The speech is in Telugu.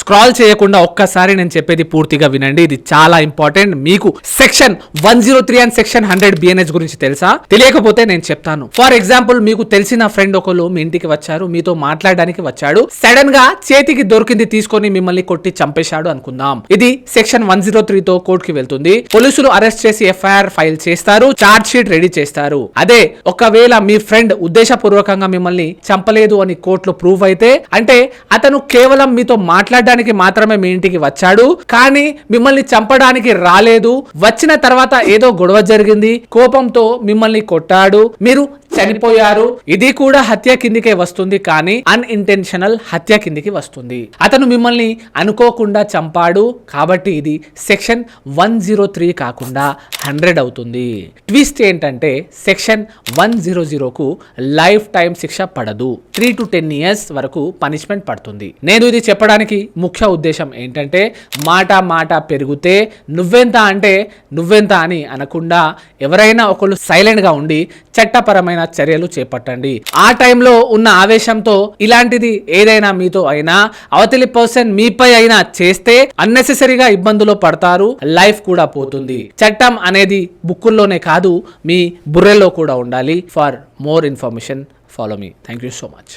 స్క్రాల్ చేయకుండా ఒక్కసారి నేను చెప్పేది పూర్తిగా వినండి, ఇది చాలా ఇంపార్టెంట్. మీకు సెక్షన్ 103 అండ్ సెక్షన్ 100 BNH గురించి తెలుసా? తెలియకపోతే నేను చెప్తాను. ఫర్ ఎగ్జాంపుల్, మీకు తెలిసిన ఫ్రెండ్ ఒకరు మీ ఇంటికి వచ్చారు, మీతో మాట్లాడడానికి వచ్చాడు, సడన్ గా చేతికి దొరికింది తీసుకొని మిమ్మల్ని కొట్టి చంపేశాడు అనుకుందాం. ఇది సెక్షన్ 103 తో కోర్టుకి వెళ్తుంది. పోలీసులు అరెస్ట్ చేసి FIR ఫైల్ చేస్తారు, చార్జ్ షీట్ రెడీ చేస్తారు. అదే ఒకవేళ మీ ఫ్రెండ్ ఉద్దేశపూర్వకంగా మిమ్మల్ని చంపలేదు అని కోర్టులో ప్రూవ్ అయితే, అంటే అతను కేవలం మీతో మాట్లాడడానికి మాత్రమే మీ ఇంటికి వచ్చాడు, కానీ మిమ్మల్ని చంపడానికి రాలేదు. వచ్చిన తర్వాత ఏదో గొడవ జరిగింది, కోపంతో మిమ్మల్ని కొట్టాడు, మీరు చనిపోయారు. ఇది కూడా హత్య కిందికే వస్తుంది, కానీ అన్ఇంటెన్షనల్ హత్య కిందికి వస్తుంది. అతను మిమ్మల్ని అనుకోకుండా చంపాడు, కాబట్టి ఇది సెక్షన్ 103 కాకుండా 100 అవుతుంది. ట్విస్ట్ ఏంటంటే సెక్షన్ 100కు లైఫ్ టైం శిక్ష పడదు, 3 to 10 years వరకు పనిష్మెంట్ పడుతుంది. నేను ఇది చెప్పడానికి ముఖ్య ఉద్దేశం ఏంటంటే, మాట పెరిగితే నువ్వెంత అంటే నువ్వెంత అని అనకుండా ఎవరైనా ఒకళ్ళు సైలెంట్ గా ఉండి చట్టపరమైన చర్యలు చేపట్టండి. ఆ టైంలో ఉన్న ఆవేశంతో ఇలాంటిది ఏదైనా మీతో అయినా, అవతలి పర్సన్ మీపై అయినా చేస్తే అన్నెసెసరీగా ఇబ్బందులు పడతారు, లైఫ్ కూడా పోతుంది. చట్టం అనేది బుక్కుల్లోనే కాదు, మీ బుర్రెలో కూడా ఉండాలి. For more information follow me. Thank you so much.